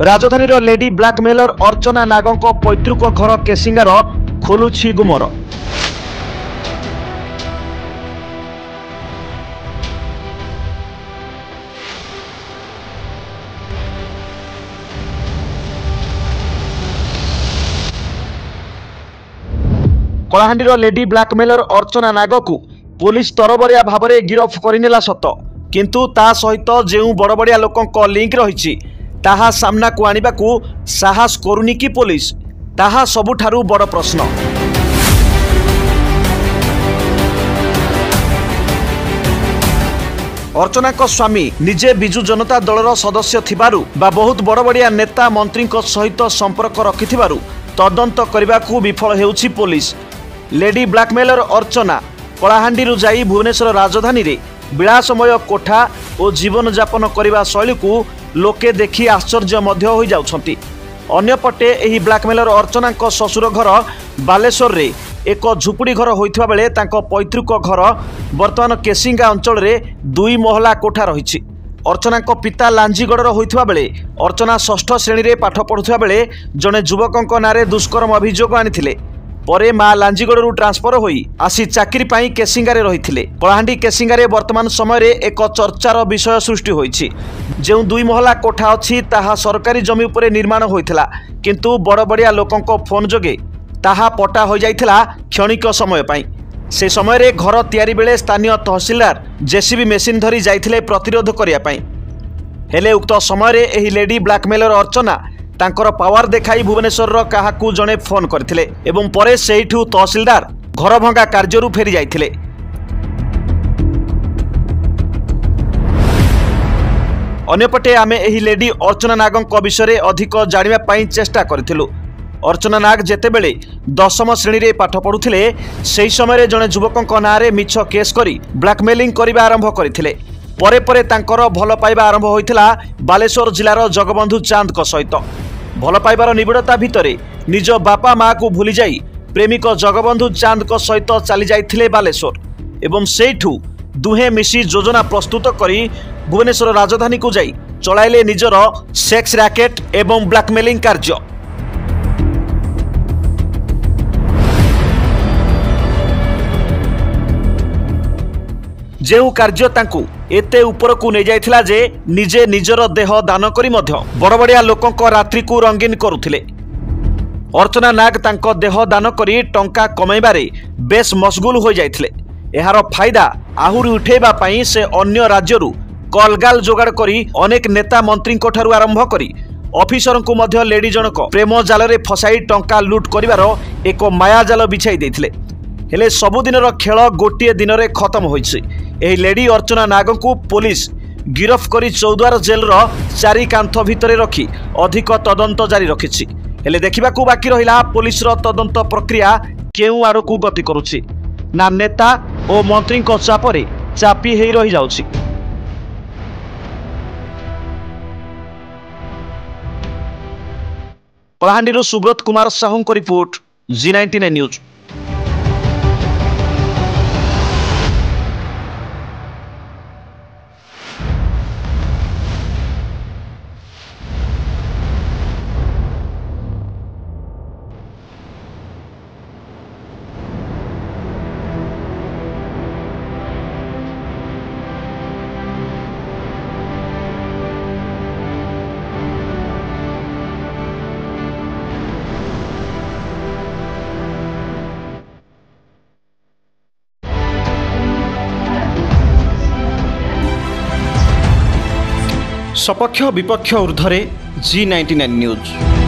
राजधानी lady blackmailer अर्चना नागों पैतृक घर केसिंगार खोलुछि गुमर। कलाहांडीर लेडी ब्लैकमेलर अर्चना नाग को पुलिस तरबरिया भाव में गिरफ करनेला सत, किंतु ता सहित जो बड़ बड़िया लोकों लिंक रही ताहा सामना को आनिबा को साहस करुनी कि पुलिस, ताहा सबुठारु बड़ प्रश्न। अर्चना को स्वामी निजे बिजु जनता दलर सदस्य थिबारु बा बहुत बड़ बड़िया नेता मंत्री सहित संपर्क रखिथिबारु तदंत करने को विफल हेउछि पुलिस। लेडी ब्लैकमेलर अर्चना कलाहांडीरु जाई भुवनेश्वर राजधानी रे विलासमय कोठा और जीवन यापन करने शैली को लोके देखि आश्चर्य मध्य हो जाउछंती। अन्यपटे एही ब्लैकमेलर अर्चना को ससुर घर बालेश्वर रे एक झुपुड़ी घर होइथिबा बेले तांको पैतृक घर वर्तमान केसिंगा अंचल रे 2 महला कोठा रहिछि। अर्चना को पिता लांजीगढ़ होइथिबा बेले अर्चना 6ठ श्रेणी रे पाठ पढुथिबा बेले जने युवकों नारे दुष्कर्म अभियोग आनिथिले। परे मां लांजीगढ़ ट्रांसफर होई आसी चाकरी पाई केसिंगारे रहिथिले। कलाहांडी केसिंगारे वर्तमान समय रे एक चर्चार विषय सृष्टि होइछि। जो 2 महला कोठा अछि ताहा सरकारी जमी उपरे निर्माण होइथिला, किंतु बड़ बड़िया लोकों को फोन जोगे ताहा पटा हो जाइथिला क्षणिक समय पाई। से समय रे घर तैयारी बेले स्थानीय तहसीलदार जेसीबी मेसीन धरी जाइथिले प्रतिरोध करिया पाई। हेले उक्त समय रे एही लेडी ब्लैकमेलर अर्चना तांकर पावर देखाई भुवनेश्वर काहाकू जणे फोन करथिले एवं परे सेठू तहसीलदार घर भंगा कार्यरू फेरी जाइथिले। अन्यपटे आमे एही लेडी अर्चना नागों विषय अधिक जानिबा पाई चेष्टा करथिलु। अर्चना नाग जेतेबेले 10म श्रेणी रे पाठ पढुथिले सेही समय जणे युवकों नारे मिछ केस करी ब्लैकमेलिंग करिबा आरंभ करथिले। परे परे तांकर भल पाइबा आरंभ होइथिला बालेश्वर जिलार जगबंधु चांद को सहित। भल पाइबार निबिड़ता भितरे निज बापा माँ को भूली जाई प्रेमिक जगबंधु चांद को सहित चली जाइथिले बालेश्वर एवं सेठू दुहे मिसी योजना प्रस्तुत करी भुवनेश्वर राजधानी को जाई चलाइले निजर सेक्स रैकेट एवं ब्लैकमेलिंग कार्य। जेउ कार्य तांकु एते ऊपर को नै जाइथिला जे निजे निजर देह दान करी मध्य बड़ बड़िया लोकों को रात्रि को रंगीन करुथिले। अर्चना नाग तांको देह दान करी टंका कमाइबारे बेस मशगुल हो जाइथिले। एहार फायदा आहुरी उठेबा पई से अन्य राज्यरू कलगाल जोगाड़ करी अनेक नेता मंत्री ठारू आरंभ करी ऑफिसर को मध्य लेडी जनक प्रेम जाल रे फसाई टंका लुट करिवार एक माया जाल बिछाई देथिले। हेले सबुदिनर खेल गोटे दिन रे खत्म होइछि। एही लेडी अर्चना नाग को पुलिस गिरफ करी चौद्वार जेल रो 4 कांथ भितरे रखी अधिक तदंत जारी रखिछि। हेले देखिबा को बाकी रहिला पुलिस रो तदंत प्रक्रिया केउ आड़ को गति करुछि ना नेता और मंत्री को चापरे चापी हेई रही जाउछि। कलाहांडीर सुब्रत कुमार साहू को रिपोर्ट G99 न्यूज। सपक्ष विपक्ष ऊर्ध्वे G99 न्यूज।